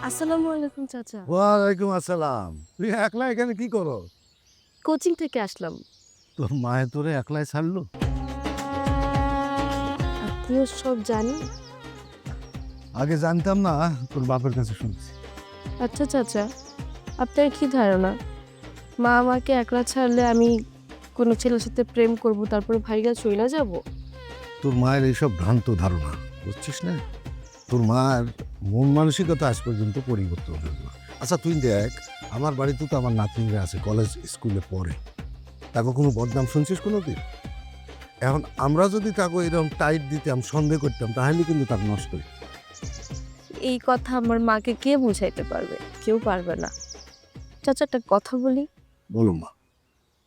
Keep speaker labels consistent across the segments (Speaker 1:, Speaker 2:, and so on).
Speaker 1: আসসালামু আলাইকুম চাচা।
Speaker 2: ওয়ালাইকুম আসসালাম। তুই একলা এখানে কি করো?
Speaker 1: কোচিং থেকে আসলাম।
Speaker 2: তোর মায়ে তোরে একলাই ছাড়লো?
Speaker 1: আপনিও সব জানেন?
Speaker 2: আগে জানতাম না, তোর বাপের কাছে শুনছি।
Speaker 1: আচ্ছা চাচা, আপনার কি ধারণা? মা আমাকে একলা ছাড়লে আমি কোনো ছেলের সাথে প্রেম করব তারপরে ভাইগা চইলা যাব?
Speaker 2: তোর মায়ের এইসব ভ্রান্ত ধারণা, বুঝছিস না? তোর মার মন মানসিকতা আজ পর্যন্ত পরিবর্তন হলো না। আচ্ছা তুই দেখ, আমার বাড়িতে তো আমার নাতনিরা আছে, কলেজ স্কুলে পড়ে। তাকে কোনো বদনাম শুনছিস কোনোদিন? এখন আমরা যদি তাকে এরকম টাইট দিতাম, সন্দেহ করতাম, তাহলে কিন্তু তার নষ্ট হইতো।
Speaker 1: এই কথা আমার মাকে কে বুঝাইতে পারবে? কেউ পারবে না। চাচা একটা কথা বলি,
Speaker 2: বলো মা।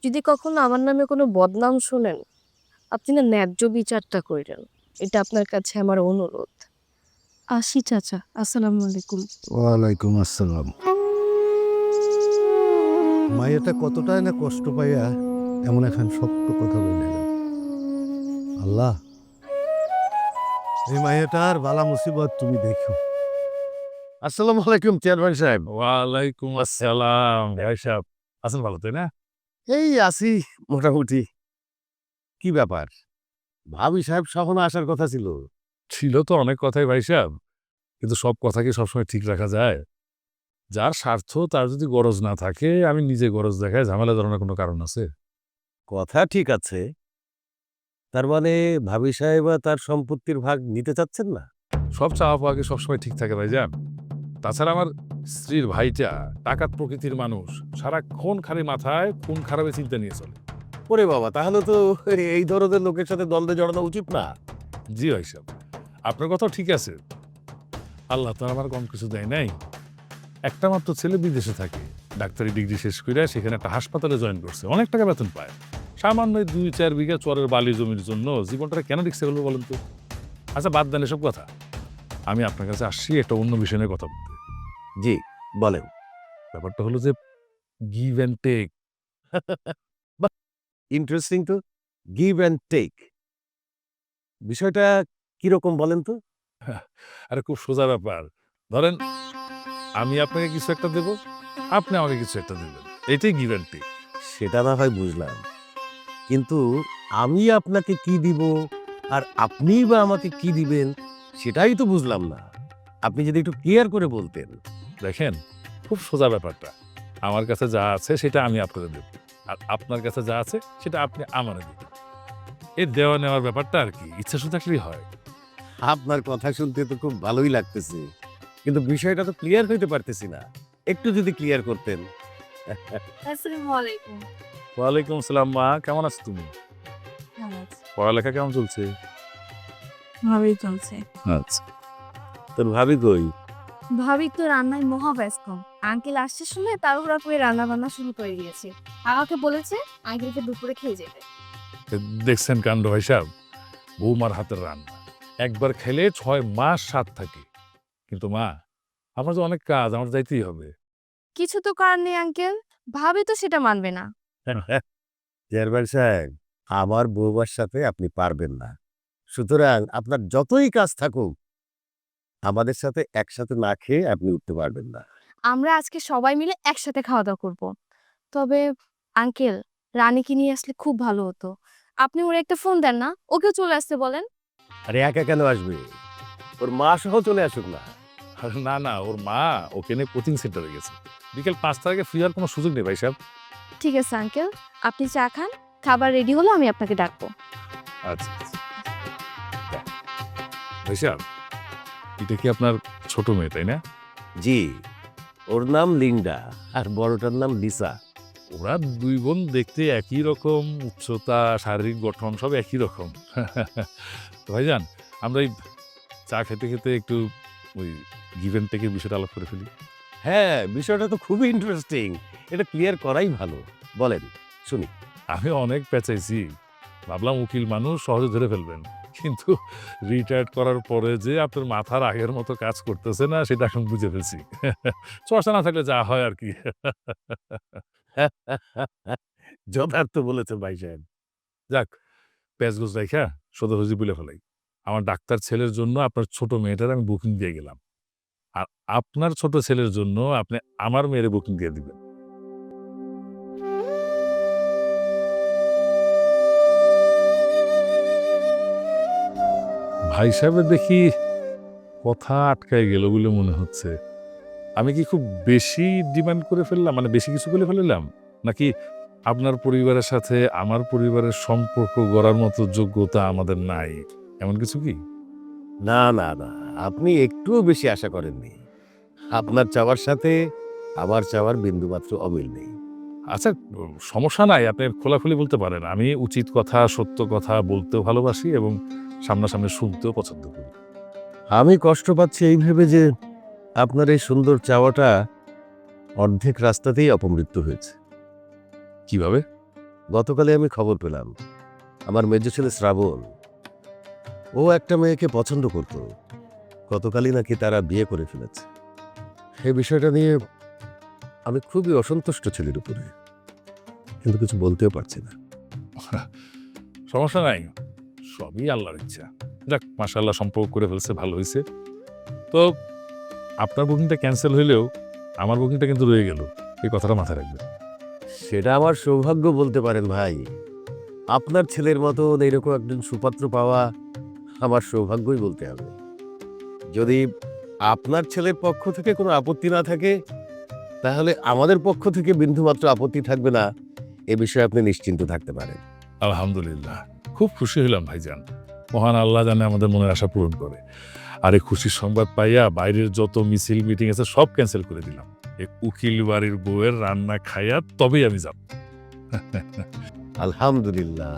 Speaker 1: যদি কখনো আমার নামে কোনো বদনাম শোনেন, আপনি না ন্যায্য বিচারটা কইরেন। এটা আপনার কাছে আমার অনুরোধ। আসি চাচা, আসসালামু আলাইকুম।
Speaker 2: ওয়ালাইকুম আসসালাম। মাইয়াটা কতটাই না কষ্ট পাইয়া এমন এখন শক্ত কথা বলে গেল। আল্লাহ, এই মাইয়াটার বালা মুসিবত তুমি দেখো। আসসালামু আলাইকুম চেয়ারম্যান সাহেব।
Speaker 3: ওয়ালাইকুম আসসালাম ভাই সাহেব। আছেন ভালো তাই না?
Speaker 2: এই আছি মোটামুটি। কি ব্যাপার, ভাবি সাহেব সখন আসার কথা ছিল?
Speaker 3: ছিল তো অনেক কথাই ভাই সাহেব, কিন্তু সব কথা কি সবসময় ঠিক রাখা যায়? যার স্বার্থ তার যদি গরজ না থাকে, আমি নিজে গরজ দেখায় ঝামেলা ধরানোর কোনো কারণ আছে?
Speaker 4: কথা ঠিক আছে। তার মানে ভাবি সাহেবা তার সম্পত্তির ভাগ নিতে চাচ্ছেন না?
Speaker 3: সব চাওয়া পাওয়া কি সবসময় ঠিক থাকে ভাইজান? তাছাড়া আমার স্ত্রীর ভাইটা ডাকাত প্রকৃতির মানুষ, সারাক্ষণ খালি মাথায় খুন খারাপের চিন্তা নিয়ে চলে।
Speaker 4: ওরে বাবা, তাহলে তো এই ধরনের লোকের সাথে দ্বন্দ্বে জড়ানো উচিত না।
Speaker 3: জি ভাই সাহেব, আপনার কথাও ঠিক আছে। আল্লাহ তো আমার কম কিছু দেয় নাই। একটা মাত্র ছেলে বিদেশে থাকে, ডাক্তারি ডিগ্রি শেষ করে সেখানে একটা হাসপাতালে জয়েন করছে, অনেক টাকা বেতন পায়। সামান্য 2-4 বিঘা চরের বালি জমির জন্য জীবনটা কেন রিক্সা করবো বলেন তো? আচ্ছা বাদ দেন এসব কথা, আমি আপনার কাছে আসছি একটা অন্য বিষয় নিয়ে কথা বলতে।
Speaker 4: জি, বলেন।
Speaker 3: ব্যাপারটা হলো যে গিভ অ্যান্ড টেক।
Speaker 4: বাহ, ইন্টারেস্টিং তো। গিভ অ্যান্ড টেক বিষয়টা কিরকম বলেন তো?
Speaker 3: আরে খুব সোজা ব্যাপার। ধরেন আমি আপনাকে কিছু একটা দেব, আপনি আমাকে কিছু একটা দেবেন, এটাই গিভ অ্যান্ড টেক।
Speaker 4: সেটা না হয় বুঝলাম, কিন্তু আমি আপনাকে কি দিব আর আপনিই বা আমাকে কি দিবেন সেটাই তো বুঝলাম না। আপনি যদি একটু ক্লিয়ার করে বলতেন।
Speaker 3: দেখেন, খুব সোজা ব্যাপারটা। আমার কাছে যা আছে সেটা আমি আপনাকে দেব, আর আপনার কাছে যা আছে সেটা আপনি আমারে দেবেন। এই দেওয়া নেওয়ার ব্যাপারটা আর কি ইচ্ছা শুধু থাকলেই হয়।
Speaker 4: আপনার কথা শুনতে তো খুব ভালোই লাগতেছে, কিন্তু বিষয়টা তো ক্লিয়ার হইতে পারতেছি না। একটু যদি ক্লিয়ার করতেন।
Speaker 1: আসসালামু আলাইকুম।
Speaker 3: ওয়ালাইকুম আসসালাম। মা কেমন আছো তুমি?
Speaker 1: ভালো আছি।
Speaker 3: পড়ালেখা কেমন চলছে?
Speaker 1: ভালোই চলছে।
Speaker 3: আচ্ছা।
Speaker 4: তোর ভাবি কই?
Speaker 1: ভাবি তো রান্নায় মহা ব্যস্ত। আঙ্কেল আসছে শুনে তাড়াহুড়া করে রান্না বান্না শুরু করে দিয়েছে। আমাকে বলেছে আঙ্কেলকে দুপুরে খেয়ে যেতে।
Speaker 3: দেখছেন কাণ্ড ভাই সাহেব, বৌমার হাতের রান্না একবার খেলে 6 মাস স্বাদ থাকে। কিন্তু মা, আমার তো অনেক কাজ, আমার যাইতেই হবে।
Speaker 1: কিছু তো করার নেই আঙ্কেল। ভাবি তো সেটা মানবে না।
Speaker 4: চেয়ারম্যান সাহেব, আমার বউবার সাথে আপনি পারবেন না। সুতরাং আপনার যতই কাজ থাকুক, আমাদের সাথে একসাথে না খেয়ে আপনি উঠতে পারবেন না।
Speaker 1: আমরা আজকে সবাই মিলে একসাথে খাওয়া দাওয়া করব। তবে আঙ্কেল, রানীকে নিয়ে আসলে খুব ভালো হতো। আপনি ওর একটা ফোন দেন না, ওকেও চলে আসতে বলেন।
Speaker 4: আরে একা কেন আসবে? ওর মা সহ চলে আসুক না।
Speaker 3: আর না না, ওর মা ওকে নিয়ে কোচিং সেন্টারে গেছে। বিকেল 5টার আগে ফ্রি হওয়ার কোনো সুযোগ নেই ভাই সাহেব।
Speaker 1: ঠিক আছে আঙ্কেল, আপনি চা খান, খাবার রেডি হলো আমি আপনাকে ডাকবো।
Speaker 3: আচ্ছা আচ্ছা। ভাই সাহেব, এটা কি আপনার ছোট মেয়ে তাই না?
Speaker 4: জি, ওর নাম লিন্ডা আর বড়টার নাম লিসা।
Speaker 3: ওরা 2 বোন দেখতে একই রকম, উচ্চতা, শারীরিক গঠন সব একই রকম। তো ভাইজান, আমরা এই চা খেতে খেতে একটু ওই গিভ অ্যান্ড টেকের বিষয়টা আলাপ করে ফেলি।
Speaker 4: হ্যাঁ, বিষয়টা তো খুবই ইন্টারেস্টিং। এটা ক্লিয়ার করাই ভালো। বলেন, শুনি।
Speaker 3: আমি অনেক পেঁচাইছি, ভাবলাম উকিল মানুষ সহজে ধরে ফেলবেন, কিন্তু রিটায়ার্ড করার পরে যে আপনার মাথার আগের মতো কাজ করতেছে না সেটা এখন বুঝে ফেলছি। চর্চা না থাকলে যা হয় আর কি।
Speaker 4: যথার্থ বলেছেন ভাই সাহেব।
Speaker 3: যাক, প্যাঁচগোছ রাইখা সোজাসুজি বলে ফেলাই। আমার ডাক্তার ছেলের জন্য আপনার ছোট মেয়েটার আমি বুকিং দিয়ে গেলাম। আর আপনার ছোট ছেলের জন্য আপনি আমার মেয়ের বুকিং দিয়ে দিবেন। ভাই সাহেবের দেখি কথা আটকায় গেল বলে মনে হচ্ছে। আমি কি খুব বেশি ডিমান্ড করে ফেললাম, মানে বেশি কিছু করে ফেললাম, নাকি আপনার পরিবারের সাথে আমার পরিবারের সম্পর্ক গড়ার মতো যোগ্যতা আমাদের নাই, এমন কিছু কি?
Speaker 4: না না না, আপনি একটুও বেশি আশা করেননি। আপনার চাওয়ার সাথে আমার চাওয়ার বিন্দুমাত্র অমিল নেই।
Speaker 3: আচ্ছা, সমস্যা নাই, আপনি খোলাখুলি বলতে পারেন। আমি উচিত কথা, সত্য কথা বলতেও ভালোবাসি এবং সামনাসামনি শুনতেও পছন্দ করি।
Speaker 4: আমি কষ্ট পাচ্ছি এই ভেবে যে আপনার এই সুন্দর চাওয়াটা অর্ধেক রাস্তাতেই অপমৃত্যু হয়েছে।
Speaker 3: কিভাবে?
Speaker 4: গতকালে আমি খবর পেলাম আমার মেজ ছেলে শ্রাবণ, ও একটা মেয়েকে পছন্দ করত, গতকালই নাকি তারা বিয়ে করে ফেলেছে। এই বিষয়টা নিয়ে আমি খুবই অসন্তুষ্ট ছেলের উপরে, কিন্তু কিছু বলতেও পারছি না।
Speaker 3: সমস্যা নাই, সবই আল্লাহর ইচ্ছা। যাক, মাশাআল্লাহ, সম্পর্ক করে ফেলছে, ভালো হয়েছে। তো আপনার বুকিংটা ক্যান্সেল হইলেও আমার বুকিংটা কিন্তু রয়ে গেল, এই কথাটা মাথায় রাখবেন।
Speaker 4: সেটা আমার সৌভাগ্য বলতে পারেন ভাই। আপনার ছেলের মতো এইরকম একজন সুপাত্র পাওয়া আমার সৌভাগ্যই বলতে হবে। যদি আপনার ছেলের পক্ষ থেকে কোনো আপত্তি না থাকে, তাহলে আমাদের পক্ষ থেকে বিন্দুমাত্র আপত্তি থাকবে না, এ বিষয়ে আপনি নিশ্চিন্ত থাকতে পারেন।
Speaker 3: আলহামদুলিল্লাহ, খুব খুশি হইলাম ভাইজান। মহান আল্লাহ জানে আমাদের মনের আশা পূরণ করে। আর এই খুশির সংবাদ পাইয়া বাইরের যত মিছিল মিটিং আছে সব ক্যান্সেল করে দিলাম। এই উকিল বাড়ির বউয়ের রান্না খাইয়া তবেই আমি যাব।
Speaker 4: আলহামদুলিল্লাহ।